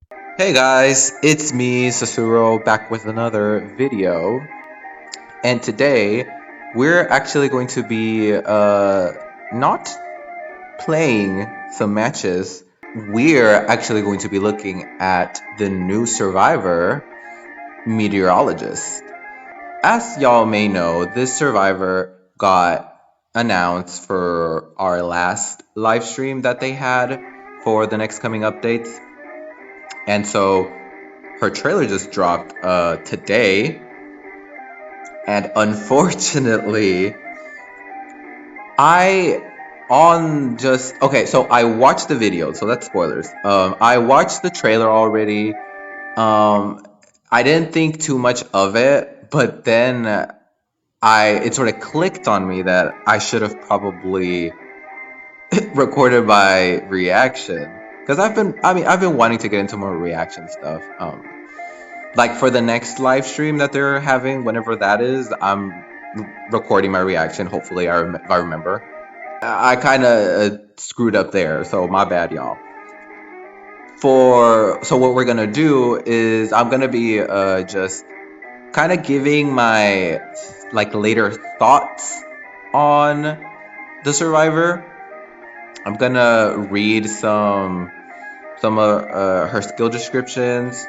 Hey guys, it's me, Sasuro, back with another video. And today, we're actually going to be not playing some matches. We're actually going to be looking at the new survivor, Meteorologist. As y'all may know, this survivor got announced for our last live stream that they had for the next coming updates. And so her trailer just dropped today, and unfortunately, so I watched the video, so that's spoilers. I watched the trailer already. I didn't think too much of it, but then it sort of clicked on me that I should have probably recorded my reaction, because I've been wanting to get into more reaction stuff. Like for the next live stream that they're having, whenever that is, I'm recording my reaction. Hopefully, if I remember. I kind of screwed up there, so my bad, y'all. So what we're gonna do is I'm gonna be just kind of giving my like later thoughts on the Survivor. I'm gonna read some of her skill descriptions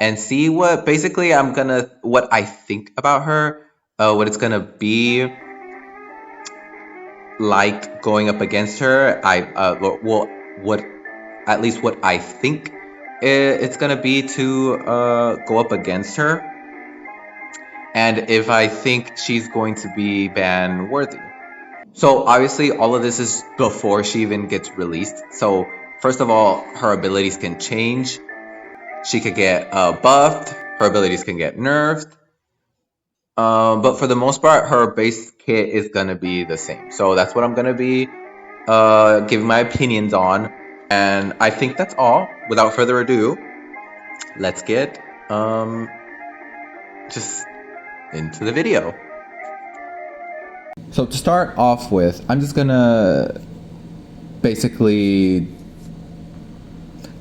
and see what I think about her, what it's gonna be like going up against her. What at least what I think it's gonna be to go up against her, and if I think she's going to be ban worthy. So obviously all of this is before she even gets released. So first of all, her abilities can change. She could get buffed. Her abilities can get nerfed. But for the most part, her base kit is gonna be the same. So that's what I'm gonna be giving my opinions on. And I think that's all. Without further ado, let's get just into the video. So to start off with, I'm just gonna basically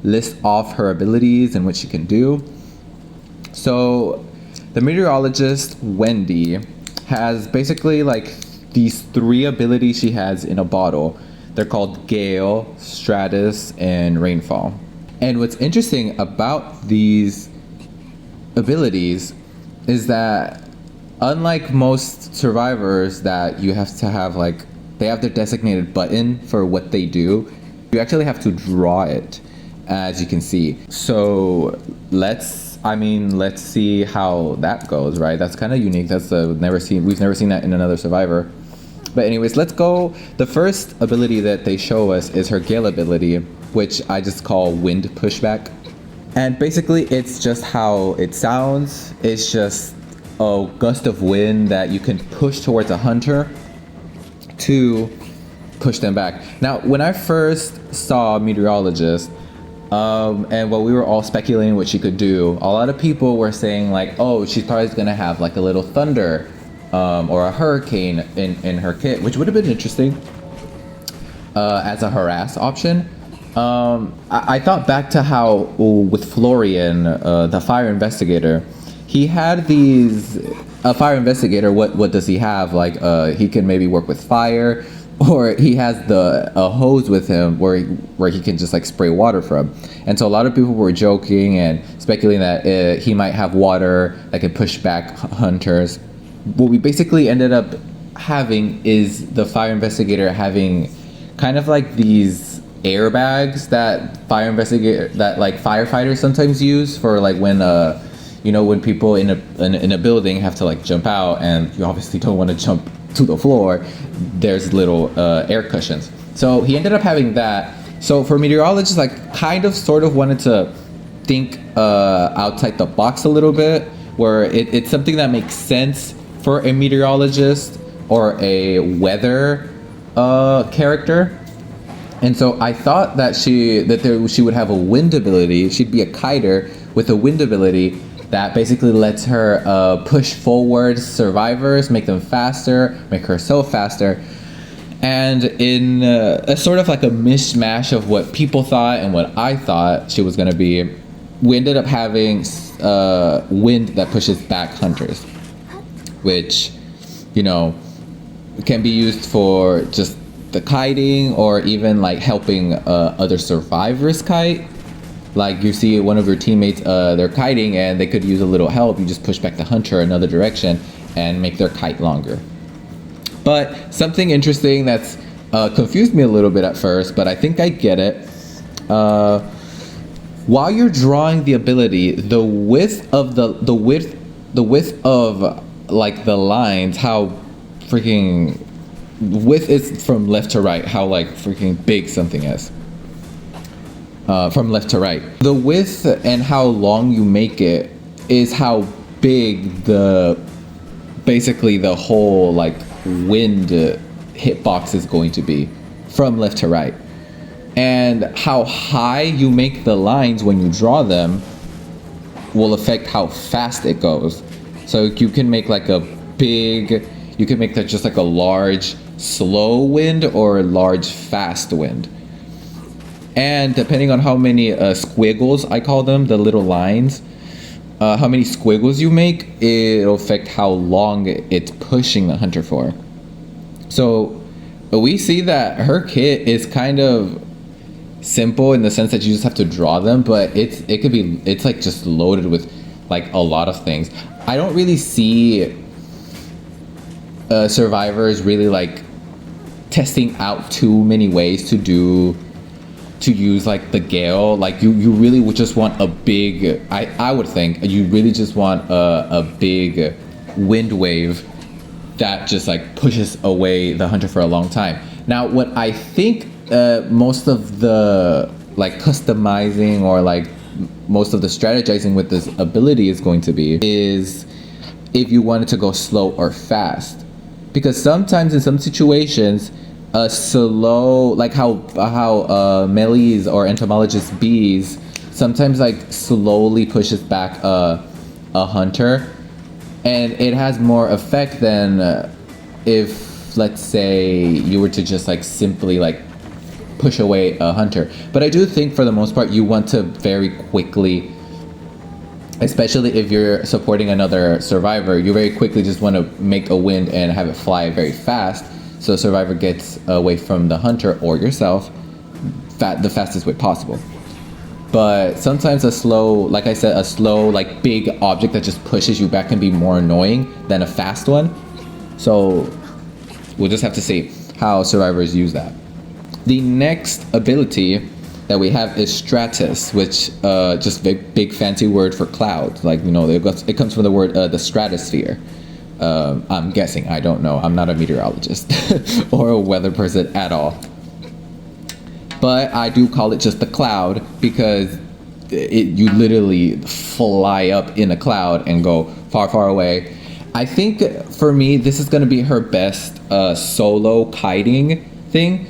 list off her abilities and what she can do. So the meteorologist, Wendy, has basically like these three abilities she has in a bottle. They're called Gale, Stratus, and Rainfall. And what's interesting about these abilities is that unlike most survivors that you have to have like, they have their designated button for what they do, you actually have to draw it, as you can see. So let's see how that goes, right? That's kind of unique. That's we've never seen that in another survivor. But anyways, let's go. The first ability that they show us is her Gale ability, which I just call Wind Pushback. And basically it's just how it sounds. It's just a gust of wind that you can push towards a hunter to push them back. Now, when I first saw Meteorologist, and while we were all speculating what she could do, a lot of people were saying like, oh, she's probably gonna have like a little thunder or a hurricane in her kit, which would have been interesting as a harass option. I thought back to how with Florian, the fire investigator, he had a fire investigator. What does he have? Like he can maybe work with fire, or he has a hose with him where he can just like spray water from. And so a lot of people were joking and speculating that he might have water that can push back hunters. What we basically ended up having is the fire investigator having kind of like these airbags that firefighters sometimes use for like when when people in a building have to like jump out, and you obviously don't want to jump to the floor. There's little air cushions. So he ended up having that. So for meteorologists, like kind of sort of wanted to think outside the box a little bit, where it's something that makes sense for a meteorologist or a weather character. And so I thought that she would have a wind ability. She'd be a kiter with a wind ability that basically lets her push forward survivors, make them faster, make herself faster. And in a sort of like a mishmash of what people thought and what I thought she was going to be, we ended up having wind that pushes back hunters, which, you know, can be used for just the kiting or even like helping other survivors kite. Like you see one of your teammates, they're kiting and they could use a little help. You just push back the hunter another direction and make their kite longer. But something interesting that's confused me a little bit at first, but I think I get it. While you're drawing the ability, the width of like the lines, how freaking width is from left to right, how like freaking big something is. From left to right. The width and how long you make it is how big basically the whole like wind hitbox is going to be from left to right. And how high you make the lines when you draw them will affect how fast it goes. So you can make like you can make that just like a large slow wind or a large fast wind. And depending on how many squiggles, I call them, the little lines, how many squiggles you make, it'll affect how long it's pushing the hunter for. So we see that her kit is kind of simple in the sense that you just have to draw them, but it's like just loaded with like a lot of things. I don't really see survivors really like testing out too many ways to use like the gale. Like you really would just want a big, I would think you really just want a big wind wave that just like pushes away the hunter for a long time. Now what I think most of the like customizing or like most of the strategizing with this ability is going to be is if you wanted to go slow or fast, because sometimes in some situations slow, like how melees or entomologist bees sometimes like slowly pushes back a hunter, and it has more effect than if, let's say, you were to just like simply like push away a hunter. But I do think for the most part you want to very quickly, especially if you're supporting another survivor, you very quickly just want to make a wind and have it fly very fast, so survivor gets away from the hunter or yourself the fastest way possible. But sometimes a slow, like I said, a slow like big object that just pushes you back can be more annoying than a fast one. So we'll just have to see how survivors use that. The next ability that we have is stratus, which just big fancy word for cloud. Like, you know, it comes from the word the stratosphere. I'm guessing, I don't know. I'm not a meteorologist or a weather person at all. But I do call it just the cloud because you literally fly up in a cloud and go far, far away. I think for me, this is going to be her best solo kiting thing.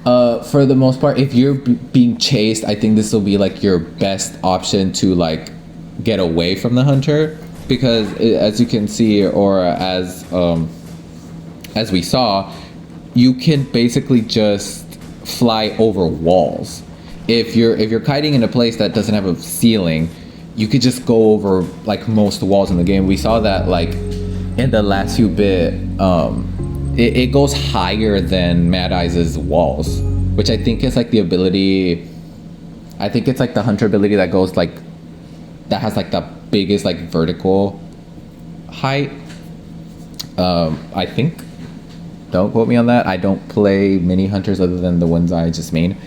For the most part, if you're being chased, I think this will be like your best option to like get away from the hunter. Because as you can see, or as we saw, you can basically just fly over walls. If you're kiting in a place that doesn't have a ceiling, you could just go over like most walls in the game. We saw that like in the last few bit, it goes higher than Mad Eyes' walls, which I think is like the ability. I think it's like the hunter ability that goes like, that has like the biggest like vertical height. I think, don't quote me on that. I don't play mini hunters other than the ones I just made.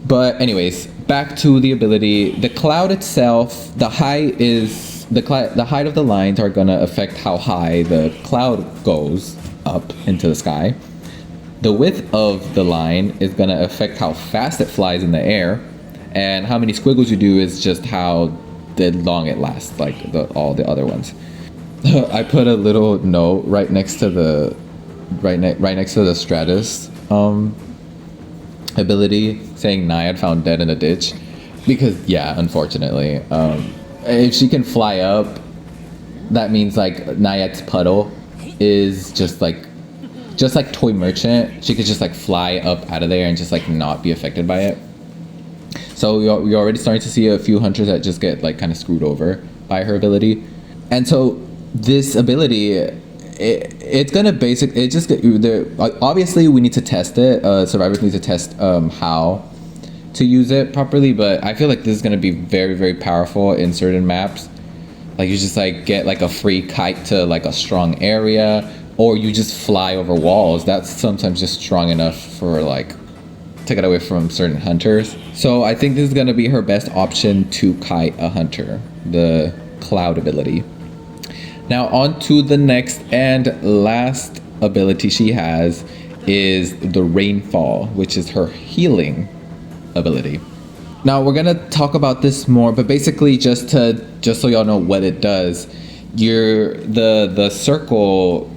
But anyways, back to the ability. The cloud itself, the height is the height of the lines are gonna affect how high the cloud goes up into the sky. The width of the line is gonna affect how fast it flies in the air, and how many squiggles you do is just how long it lasts, like all the other ones. I put a little note right next to the Stratus ability saying Naiad found dead in a ditch, because yeah, unfortunately, if she can fly up, that means like Naiad's puddle is just like Toy Merchant. She could just like fly up out of there and just like not be affected by it. So you're already starting to see a few hunters that just get like kind of screwed over by her ability. And so this ability, it's gonna it just get obviously we need to test it. Survivors need to test how to use it properly, but I feel like this is gonna be very, very powerful in certain maps. Like you just like get like a free kite to like a strong area, or you just fly over walls. That's sometimes just strong enough for like to get away from certain hunters. So I think this is gonna be her best option to kite a hunter, the cloud ability. Now on to the next and last ability she has is the rainfall, which is her healing ability. Now we're gonna talk about this more, but basically just so y'all know what it does, the circle,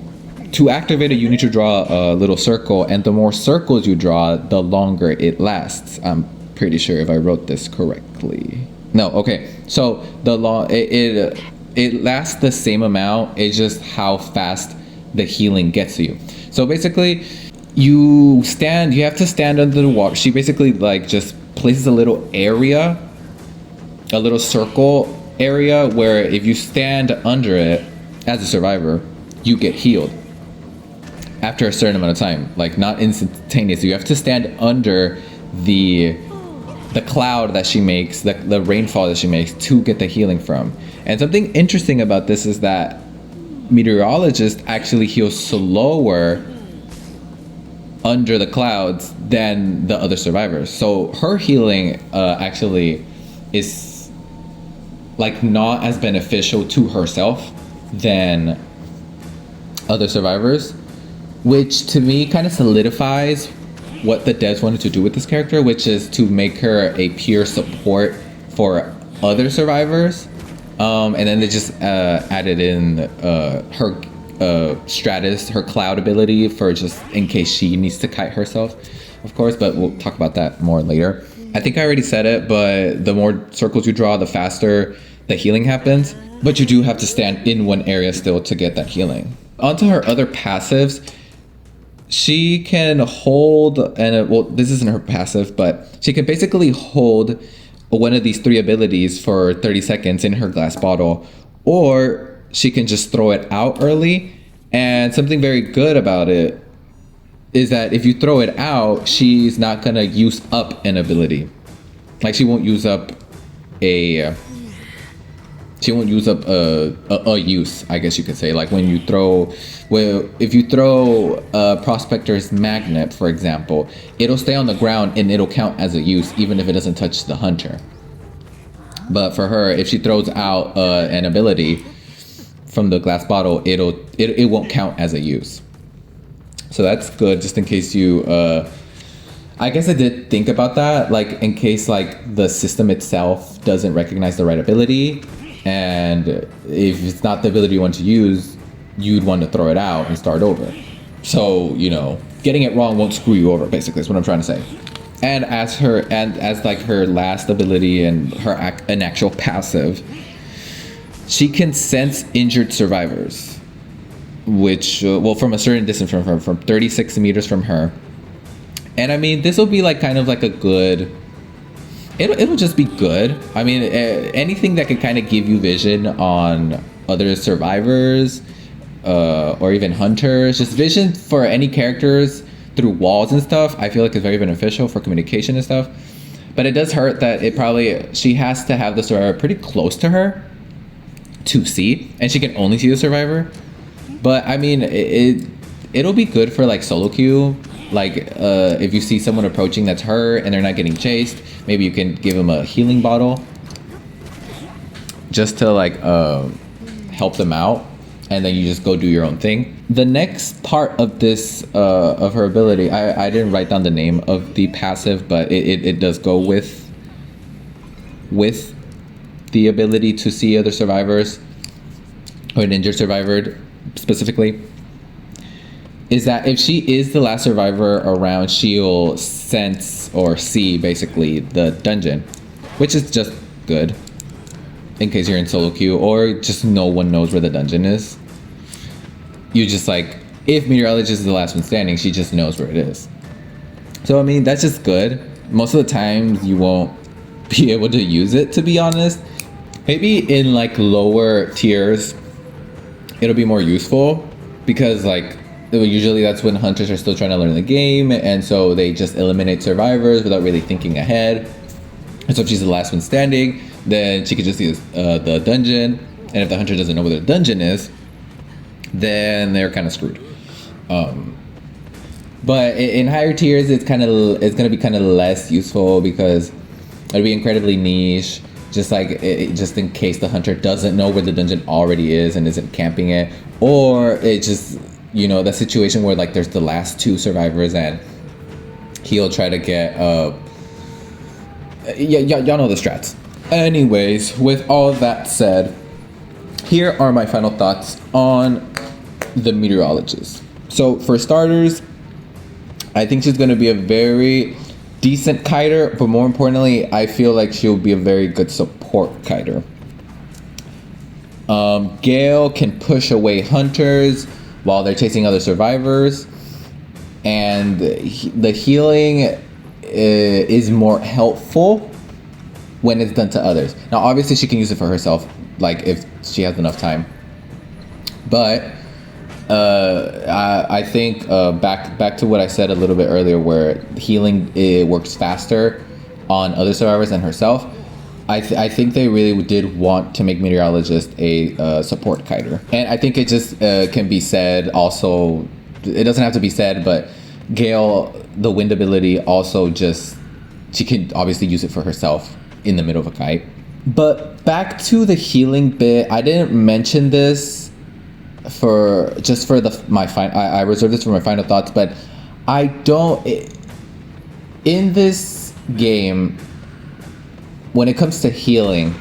to activate it you need to draw a little circle, and the more circles you draw, the longer it lasts. I'm pretty sure if I wrote this correctly. No, okay. So it lasts the same amount, it's just how fast the healing gets to you. So basically you have to stand under the water. She basically like just places a little area, a little circle area, where if you stand under it as a survivor, you get healed after a certain amount of time, like not instantaneously. You have to stand under the cloud that she makes, the rainfall that she makes, to get the healing from. And something interesting about this is that Meteorologist actually heals slower under the clouds than the other survivors. So her healing actually is like not as beneficial to herself than other survivors, which to me kind of solidifies what the devs wanted to do with this character, which is to make her a pure support for other survivors. And then they just added in her Stratus, her cloud ability, for just in case she needs to kite herself, of course, but we'll talk about that more later. I think I already said it, but the more circles you draw, the faster the healing happens, but you do have to stand in one area still to get that healing. Onto her other passives, she can hold, and well, this isn't her passive, but she can basically hold one of these three abilities for 30 seconds in her glass bottle, or she can just throw it out early. And something very good about it is that if you throw it out, she's not gonna use up an ability. Like she won't use up a use, I guess you could say. Like when you throw, if you throw a Prospector's Magnet, for example, it'll stay on the ground and it'll count as a use even if it doesn't touch the hunter. But for her, if she throws out an ability from the glass bottle, it won't count as a use. So that's good, just in case you I guess I did think about that, like in case like the system itself doesn't recognize the right ability, and if it's not the ability you want to use, you'd want to throw it out and start over. So, you know, getting it wrong won't screw you over, basically, is what I'm trying to say. And as like her last ability and an actual passive, she can sense injured survivors, which, well, from a certain distance from her, from 36 meters from her. And I mean, this will be like kind of like a good, it'll just be good. I mean, anything that can kind of give you vision on other survivors, or even hunters, just vision for any characters through walls and stuff, I feel like is very beneficial for communication and stuff. But it does hurt that she has to have the survivor pretty close to her to see, and she can only see the survivor. But I mean, it'll be good for like solo queue. Like if you see someone approaching that's her and they're not getting chased, maybe you can give them a healing bottle just to like help them out, and then you just go do your own thing. The next part of this of her ability, I didn't write down the name of the passive, but it does go with the ability to see other survivors, or an injured survivor specifically, is that if she is the last survivor around, she'll sense or see basically the dungeon, which is just good in case you're in solo queue or just no one knows where the dungeon is. You just like, if Meteorologist is the last one standing, she just knows where it is. So I mean, that's just good. Most of the times you won't be able to use it, to be honest. Maybe in like lower tiers it'll be more useful, because like usually that's when hunters are still trying to learn the game, and so they just eliminate survivors without really thinking ahead. And so if she's the last one standing, then she could just use the dungeon, and if the hunter doesn't know where the dungeon is, then they're kind of screwed. But in higher tiers, it's going to be kind of less useful, because it'll be incredibly niche, just like just in case the hunter doesn't know where the dungeon already is and isn't camping it, or it just, you know, the situation where like there's the last two survivors and he'll try to get y'all know the strats. Anyways, with all that said, here are my final thoughts on the Meteorologist. So for starters, I think she's going to be a very decent kiter, but more importantly, I feel like she'll be a very good support kiter. Gale can push away hunters while they're chasing other survivors, and the healing is more helpful when it's done to others. Now, obviously, she can use it for herself, like if she has enough time. But I think back to what I said a little bit earlier, where healing works faster on other survivors than herself. I think they really did want to make Meteorologist a support kiter, and I think it just can be said also. It doesn't have to be said, but Gale, the wind ability, also just, she can obviously use it for herself in the middle of a kite. But back to the healing bit, I didn't mention this I reserved this for my final thoughts, but I don't, in this game, when it comes to healing,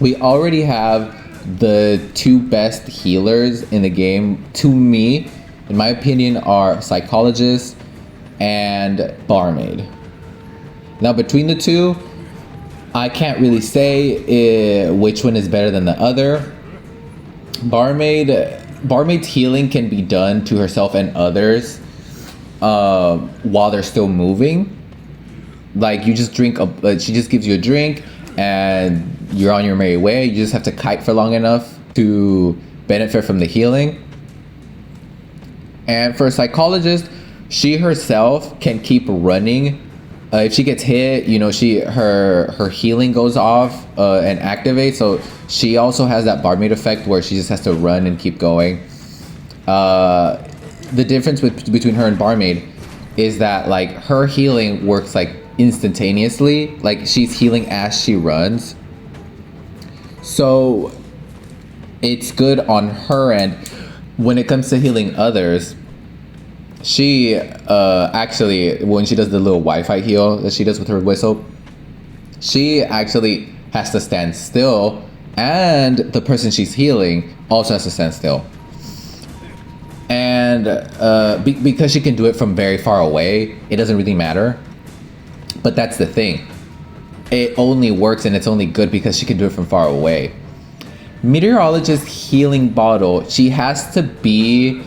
we already have the two best healers in the game, to me, in my opinion, are Psychologist and Barmaid. Now, between the two, I can't really say which one is better than the other. Barmaid's healing can be done to herself and others while they're still moving. Like, you just drink she just gives you a drink and you're on your merry way. You just have to kite for long enough to benefit from the healing. And for a Psychologist, she herself can keep running. If she gets hit, you know, her healing goes off and activates. So she also has that Barmaid effect where she just has to run and keep going. The difference between her and Barmaid is that like her healing works like instantaneously. Like, she's healing as she runs. So it's good on her end. When it comes to healing others, she actually, when she does the little Wi-Fi heal that she does with her whistle, she actually has to stand still, and the person she's healing also has to stand still. And because she can do it from very far away, it doesn't really matter. But that's the thing. It only works and it's only good because she can do it from far away. Meteorologist healing bottle, she has to be,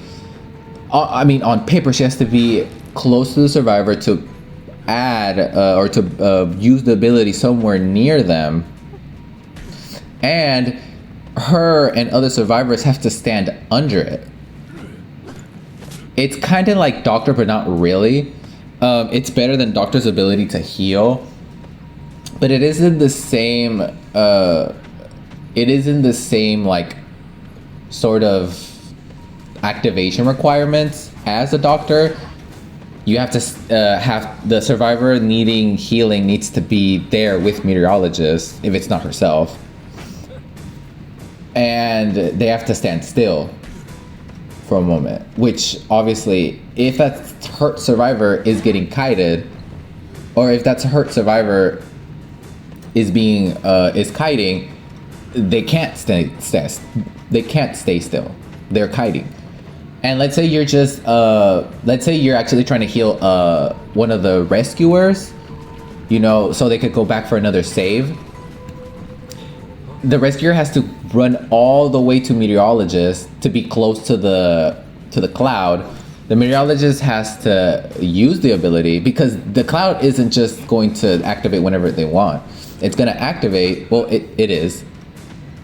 on paper, she has to be close to the survivor to add or to use the ability somewhere near them. And her and other survivors have to stand under it. It's kind of like Doctor, but not really. It's better than Doctor's ability to heal, but it isn't the same. It isn't the same like sort of activation requirements as the Doctor. You have to have the survivor needing healing needs to be there with Meteorologist if it's not herself, and they have to stand still for a moment, which obviously, if that hurt survivor is getting kited, or if that hurt survivor is kiting, they can't stay still. They're kiting. And let's say you're just let's say you're actually trying to heal one of the rescuers, you know, so they could go back for another save. The rescuer has to run all the way to Meteorologist to be close to the cloud, The meteorologist has to use the ability because the cloud isn't just going to activate whenever they want. It's going to activate, well, it is,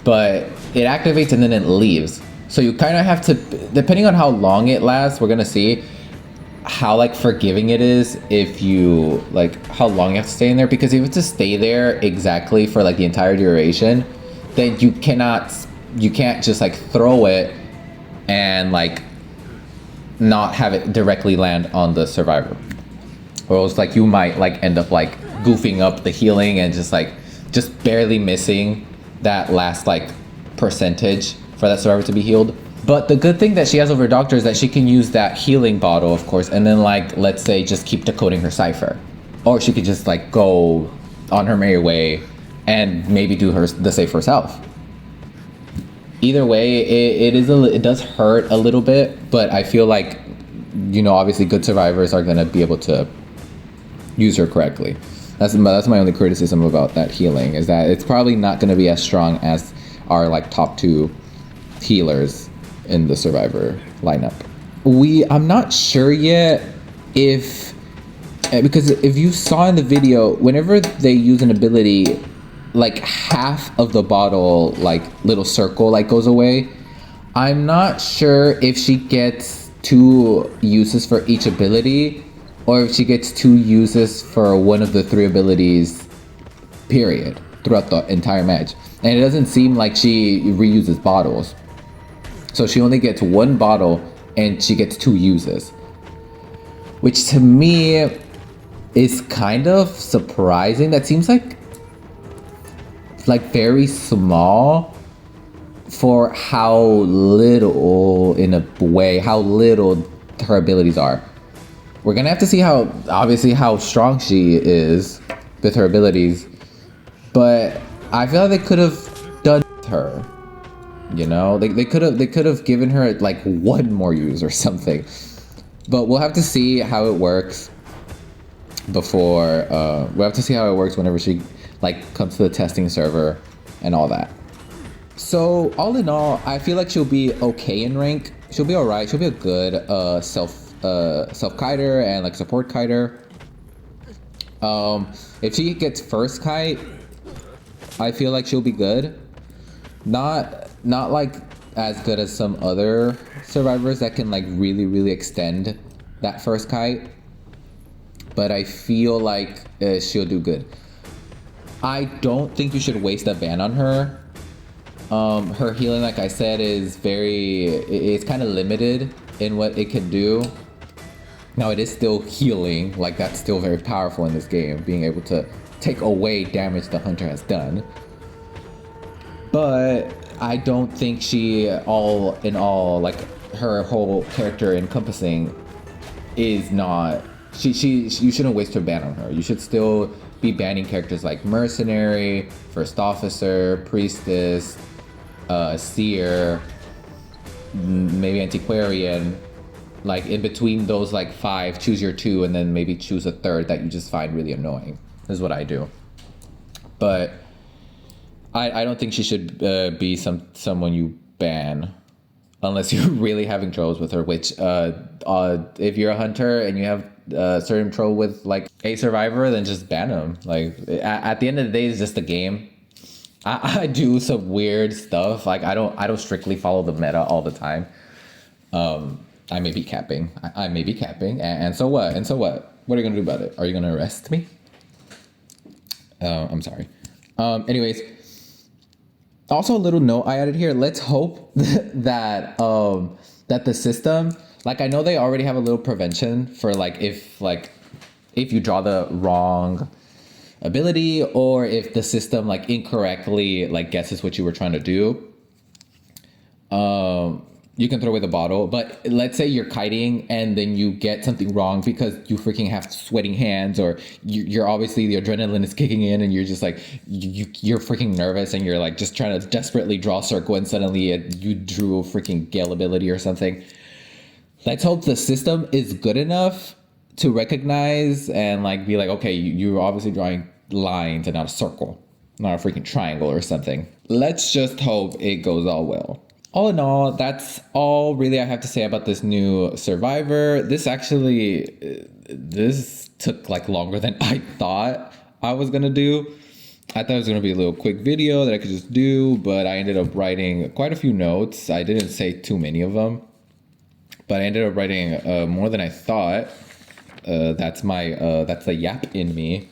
but it activates and then it leaves. So you kind of have to, depending on how long it lasts, we're going to see how like forgiving it is if you like how long you have to stay in there, because if you have to stay there exactly for like the entire duration, then you can't just like throw it and like not have it directly land on the survivor, or else like you might like end up like goofing up the healing and just barely missing that last like percentage for that survivor to be healed. But the good thing that she has over Doctor is that she can use that healing bottle, of course, and then like let's say just keep decoding her cipher, or she could just like go on her merry way and maybe do the save herself. Either way, it does hurt a little bit, but I feel like, you know, obviously good survivors are gonna be able to use her correctly. That's my only criticism about that healing, is that it's probably not gonna be as strong as our like top 2 healers in the survivor lineup. I'm not sure yet because if you saw in the video, whenever they use an ability, like half of the bottle like little circle like goes away. I'm not sure if she gets 2 uses for each ability, or if she gets 2 uses for one of the 3 abilities, period, throughout the entire match. And it doesn't seem like she reuses bottles. So she only gets 1 bottle and she gets 2 uses, which to me is kind of surprising. That seems like very small for how little, in a way, how little her abilities are. We're gonna have to see how strong she is with her abilities, but I feel like they could have done her, you know, they could have given her like 1 more use or something. But we'll have to see how it works before we'll have to see how it works whenever she like comes to the testing server and all that. So all in all, I feel like she'll be okay in rank. She'll be alright. She'll be a good self-kiter and like support kiter. If she gets first kite, I feel like she'll be good. Not like as good as some other survivors that can like really extend that first kite, but I feel like she'll do good. I don't think you should waste a ban on her. Her healing, like I said, it's kind of limited in what it can do. Now it is still healing, like that's still very powerful in this game, being able to take away damage the hunter has done. But I don't think she, all in all, like her whole character encompassing is not, you shouldn't waste her ban on her. You should still be banning characters like Mercenary, First Officer, Priestess, Seer, maybe Antiquarian. Like in between those like 5, choose your 2 and then maybe choose a 3rd that you just find really annoying. This is what I do. But I don't think she should be someone you ban unless you're really having troubles with her, which if you're a hunter and you have certain trouble with like a survivor, then just ban them. Like at the end of the day, it's just a game. I do some weird stuff. Like I don't strictly follow the meta all the time. I may be capping. I may be capping, and so what? And so what? What are you gonna do about it? Are you gonna arrest me? I'm sorry. Anyways, also a little note I added here. Let's hope that the system, like I know they already have a little prevention for like if you draw the wrong ability, or if the system like incorrectly like guesses what you were trying to do, you can throw away the bottle. But let's say you're kiting and then you get something wrong because you freaking have sweating hands, or you're obviously the adrenaline is kicking in and you're just like you're freaking nervous and you're like just trying to desperately draw a circle and suddenly you drew a freaking gale ability or something. Let's hope the system is good enough to recognize and like be like, okay, you're obviously drawing lines and not a circle, not a freaking triangle or something. Let's just hope it goes all well. all in all, that's all really I have to say about this new Survivor. This took like longer than I thought I was gonna do. I thought it was gonna be a little quick video that I could just do, but I ended up writing quite a few notes. I didn't say too many of them, but I ended up writing more than I thought. That's the yap in me.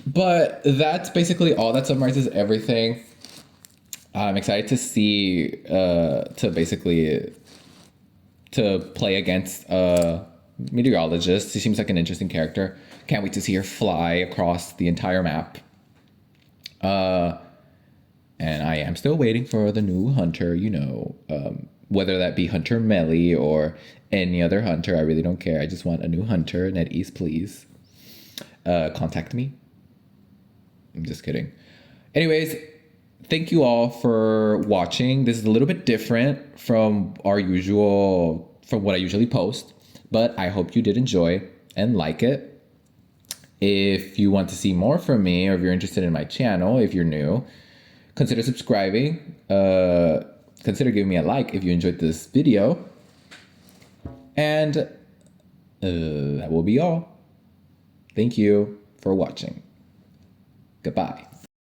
But that's basically all. That summarizes everything. I'm excited to see to play against Meteorologist. She seems like an interesting character. Can't wait to see her fly across the entire map. And I am still waiting for the new hunter, whether that be Hunter Melly or any other hunter. I really don't care. I just want a new hunter. NetEase, please. Contact me. I'm just kidding. Anyways, thank you all for watching. This is a little bit different from what I usually post, but I hope you did enjoy and like it. If you want to see more from me, or if you're interested in my channel, if you're new, consider subscribing. Consider giving me a like if you enjoyed this video. And that will be all. Thank you for watching. Goodbye.